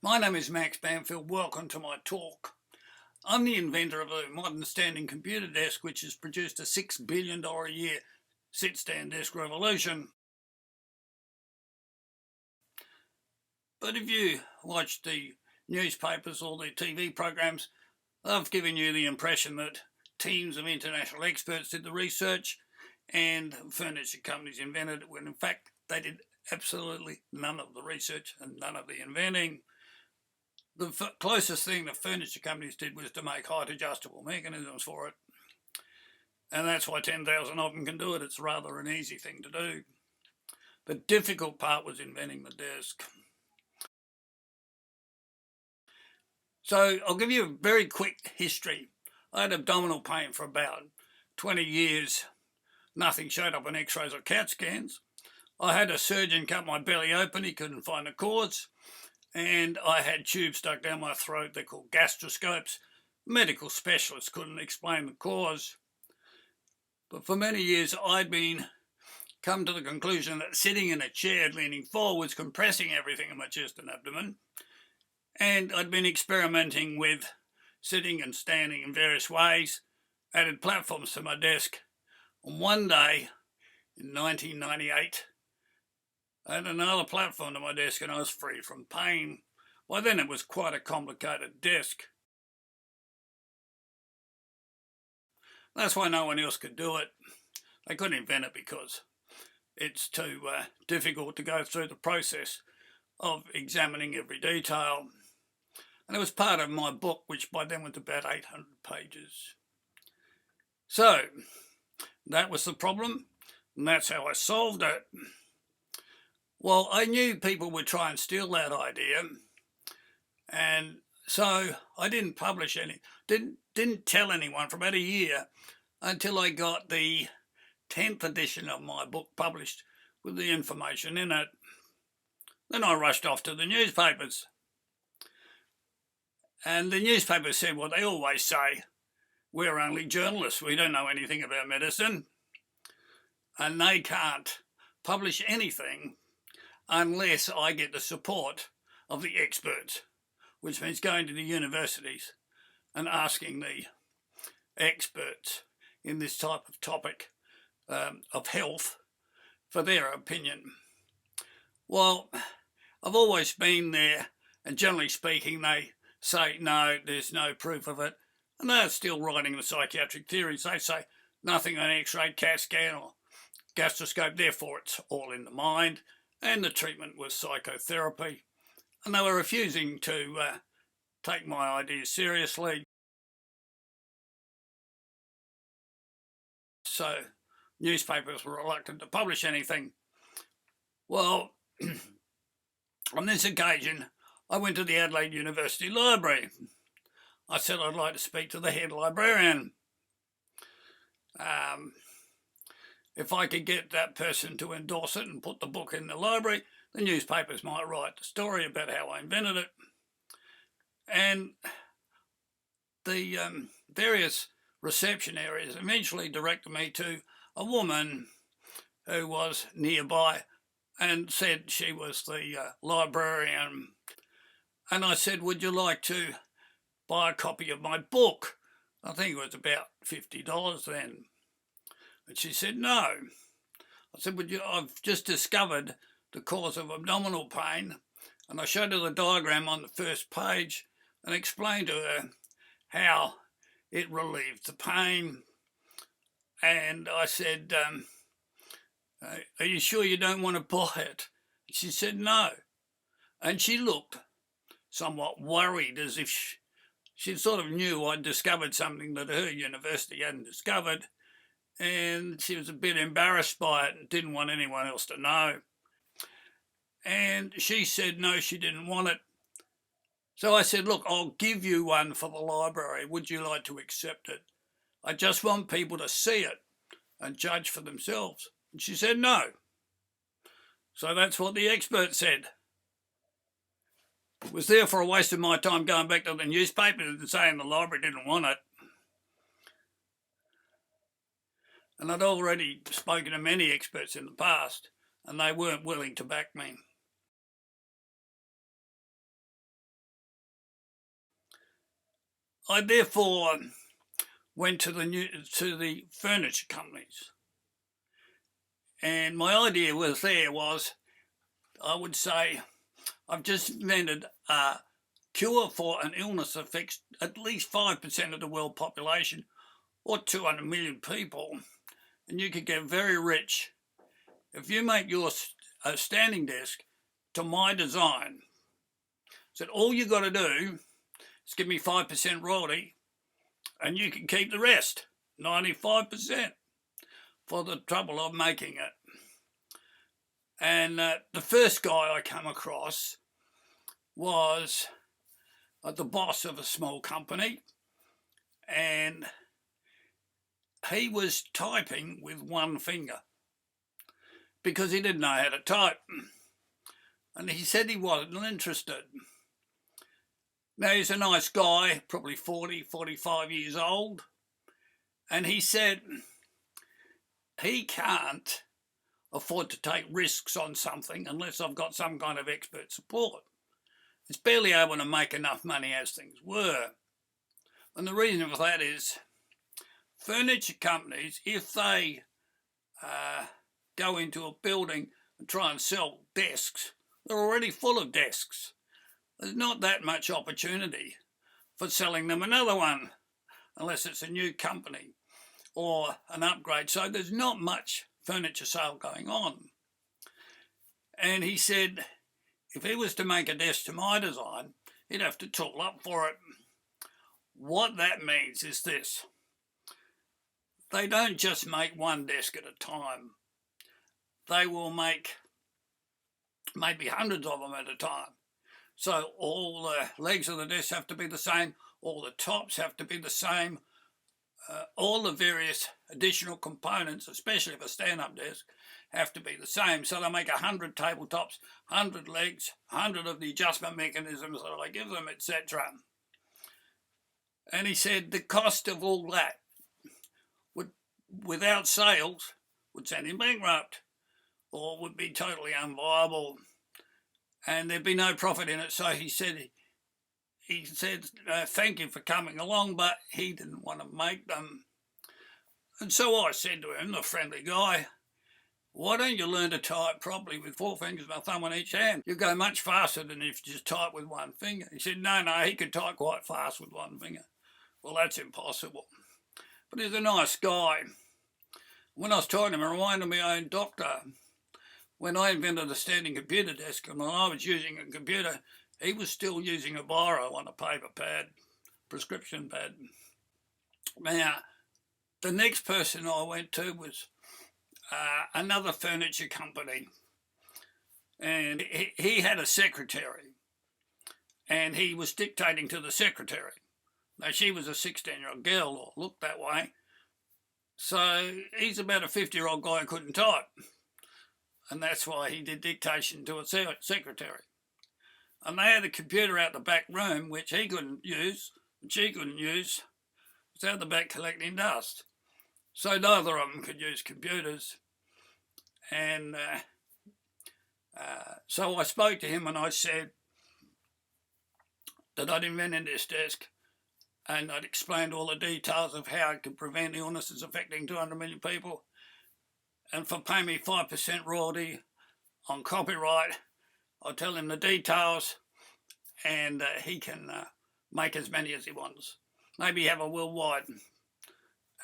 My name is Max Bamfield. Welcome to my talk. I'm the inventor of a modern standing computer desk which has produced a $6 billion a year sit-stand desk revolution. But if you watch the newspapers or the TV programs, they've given you the impression that teams of international experts did the research and furniture companies invented it, when in fact they did absolutely none of the research and none of the inventing. The closest thing the furniture companies did was to make height adjustable mechanisms for it. And that's why 10,000 of them can do it. It's rather an easy thing to do. The difficult part was inventing the desk. So I'll give you a very quick history. I had abdominal pain for about 20 years. Nothing showed up on x-rays or CAT scans. I had a surgeon cut my belly open. He couldn't find the cause. And I had tubes stuck down my throat. They're called gastroscopes. Medical specialists couldn't explain the cause. But for many years I'd come to the conclusion that sitting in a chair leaning forwards, compressing everything in my chest and abdomen, and I'd been experimenting with sitting and standing in various ways, added platforms to my desk. And one day in 1998, I had another platform to my desk and I was free from pain. By then it was quite a complicated desk. That's why no one else could do it. They couldn't invent it because it's too difficult to go through the process of examining every detail. And it was part of my book, which by then was about 800 pages. So that was the problem, and that's how I solved it. Well, I knew people would try and steal that idea, and so I didn't publish any, didn't tell anyone for about a year until I got the 10th edition of my book published with the information in it. Then I rushed off to the newspapers. And the newspapers said what they always say: we're only journalists, we don't know anything about medicine. And they can't publish anything unless I get the support of the experts, which means going to the universities and asking the experts in this type of topic of health for their opinion. Well, I've always been there, and generally speaking they say no, there's no proof of it, and they're still writing the psychiatric theories. They say nothing on x-ray, CAT scan or gastroscope, therefore it's all in the mind, and the treatment was psychotherapy, and they were refusing to take my ideas seriously. So newspapers were reluctant to publish anything. Well, on this occasion I went to the Adelaide University Library. I said I'd like to speak to the head librarian. If I could get that person to endorse it and put the book in the library, the newspapers might write the story about how I invented it. And the various reception areas eventually directed me to a woman who was nearby and said she was the librarian. And I said, would you like to buy a copy of my book? I think it was about $50 then. And she said, no. I said, I've just discovered the cause of abdominal pain. And I showed her the diagram on the first page and explained to her how it relieved the pain. And I said, are you sure you don't want to buy it? She said, no. And she looked somewhat worried, as if she sort of knew I'd discovered something that her university hadn't discovered. And she was a bit embarrassed by it and didn't want anyone else to know. And she said no, she didn't want it. So I said, look, I'll give you one for the library. Would you like to accept it? I just want people to see it and judge for themselves. And she said no. So that's what the expert said. It was therefore a waste of my time going back to the newspaper and saying the library didn't want it. And I'd already spoken to many experts in the past, and they weren't willing to back me. I therefore went to the furniture companies, and my idea was I would say, I've just invented a cure for an illness that affects at least 5% of the world population, or 200 million people, and you could get very rich if you make your standing desk to my design. So all you got to do is give me 5% royalty, and you can keep the rest, 95%, for the trouble of making it. And the first guy I come across was the boss of a small company, and he was typing with one finger because he didn't know how to type. And he said he wasn't interested. Now, he's a nice guy, probably 40, 45 years old, and he said he can't afford to take risks on something unless I've got some kind of expert support. It's barely able to make enough money as things were. And the reason for that is furniture companies, if they go into a building and try and sell desks, they're already full of desks. There's not that much opportunity for selling them another one unless it's a new company or an upgrade. So there's not much furniture sale going on. And he said if he was to make a desk to my design, he'd have to tool up for it. What that means is this: they don't just make one desk at a time. They will make maybe hundreds of them at a time. So all the legs of the desk have to be the same, all the tops have to be the same, all the various additional components, especially of a stand-up desk, have to be the same. So they make 100 tabletops, 100 legs, 100 of the adjustment mechanisms that I give them, etc. And he said the cost of all that would, without sales, would send him bankrupt or would be totally unviable, and there'd be no profit in it. So he said thank you for coming along, but he didn't want to make them. And so I said to him, the friendly guy, why don't you learn to type properly with 4 fingers and a thumb on each hand? You'll go much faster than if you just type with one finger. He said, no, he could type quite fast with one finger. Well, that's impossible. But he's a nice guy. When I was talking to him, it reminded me of my own doctor. When I invented a standing computer desk and when I was using a computer, he was still using a biro on a paper pad, prescription pad. Now, the next person I went to was another furniture company, and he had a secretary, and he was dictating to the secretary. Now, she was a 16-year-old girl, or looked that way, so he's about a 50-year-old guy who couldn't type, and that's why he did dictation to a secretary. And they had a computer out the back room, which he couldn't use, and she couldn't use. It was out the back collecting dust. So neither of them could use computers. And so I spoke to him and I said that I'd invented this desk and I'd explained all the details of how it could prevent illnesses affecting 200 million people. And for paying me 5% royalty on copyright, I'll tell him the details and he can make as many as he wants. Maybe have a worldwide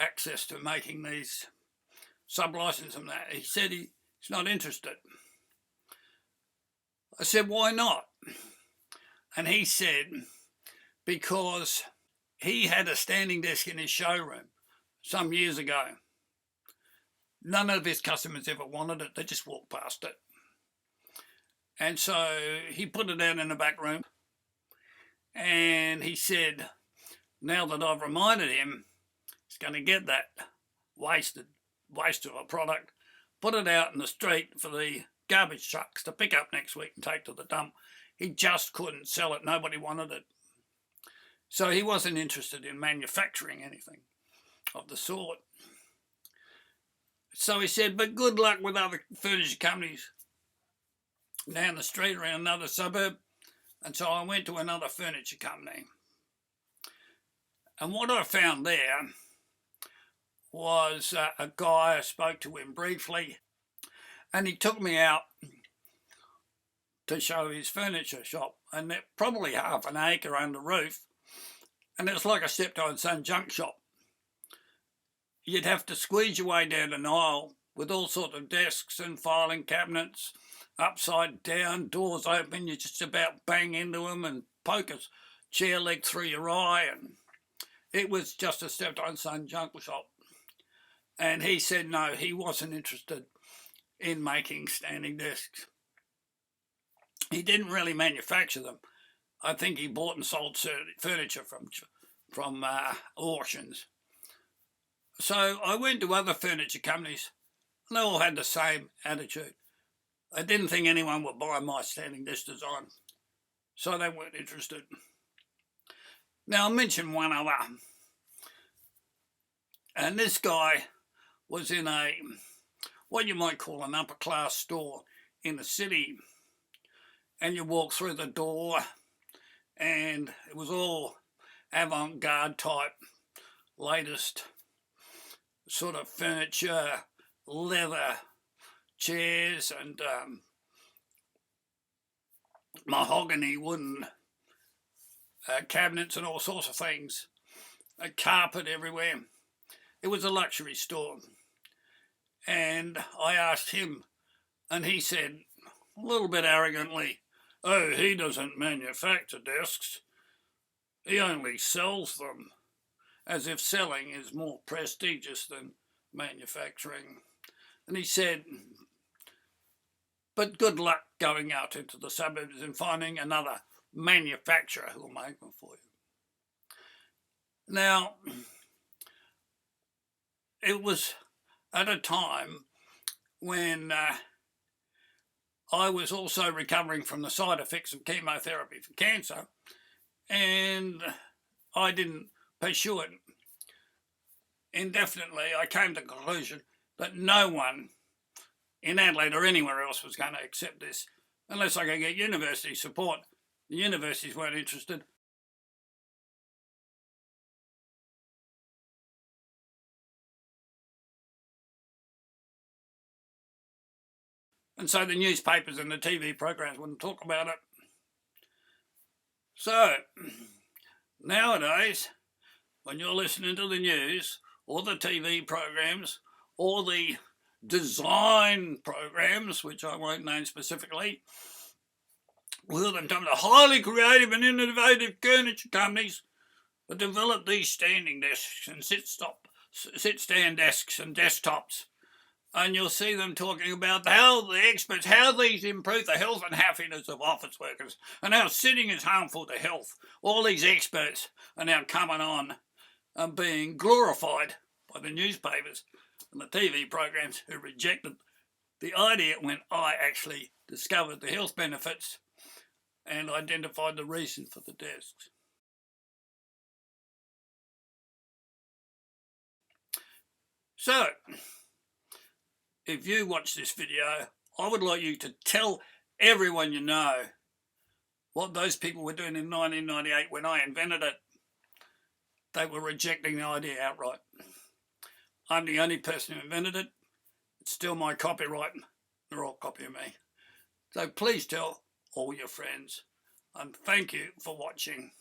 access to making these sub-license and that. He said he's not interested. I said, why not? And he said, because he had a standing desk in his showroom some years ago. None of his customers ever wanted it. They just walked past it. And so he put it out in the back room. And he said, now that I've reminded him, he's going to get that waste of a product, put it out in the street for the garbage trucks to pick up next week and take to the dump. He just couldn't sell it. Nobody wanted it. So he wasn't interested in manufacturing anything of the sort. So he said, but good luck with other furniture companies down the street or in another suburb. And so I went to another furniture company. And what I found there was a guy, I spoke to him briefly, and he took me out to show his furniture shop, and it probably half an acre under roof, and it's like a stepdad son junk shop. You'd have to squeeze your way down an aisle with all sorts of desks and filing cabinets, upside down, doors open, you just about bang into them and poke a chair leg through your eye, and it was just a stepdad son junk shop. And he said no, he wasn't interested in making standing desks. He didn't really manufacture them. I think he bought and sold furniture from auctions. So I went to other furniture companies, and they all had the same attitude. They didn't think anyone would buy my standing desk design, so they weren't interested. Now I'll mention one other, and this guy was in what you might call an upper class store in the city, and you walk through the door and it was all avant-garde type, latest sort of furniture, leather chairs and mahogany wooden cabinets and all sorts of things, a carpet everywhere. It was a luxury store. And I asked him, and he said, a little bit arrogantly, oh, he doesn't manufacture desks, he only sells them, as if selling is more prestigious than manufacturing. And he said, but good luck going out into the suburbs and finding another manufacturer who'll make them for you. Now, it was at a time when I was also recovering from the side effects of chemotherapy for cancer, and I didn't pursue it indefinitely. I came to the conclusion that no one in Adelaide or anywhere else was going to accept this unless I could get university support. The universities weren't interested. And so the newspapers and the TV programs wouldn't talk about it. So, nowadays, when you're listening to the news, or the TV programs, or the design programs, which I won't name specifically, we'll them come to highly creative and innovative furniture companies that develop these standing desks and sit-stand desks and desktops. And you'll see them talking about how these improve the health and happiness of office workers, and how sitting is harmful to health. All these experts are now coming on and being glorified by the newspapers and the TV programs who rejected the idea when I actually discovered the health benefits and identified the reason for the desks. So, if you watch this video, I would like you to tell everyone you know what those people were doing in 1998 when I invented it. They were rejecting the idea outright. I'm the only person who invented it. It's still my copyright. They're all copying me. So please tell all your friends, and thank you for watching.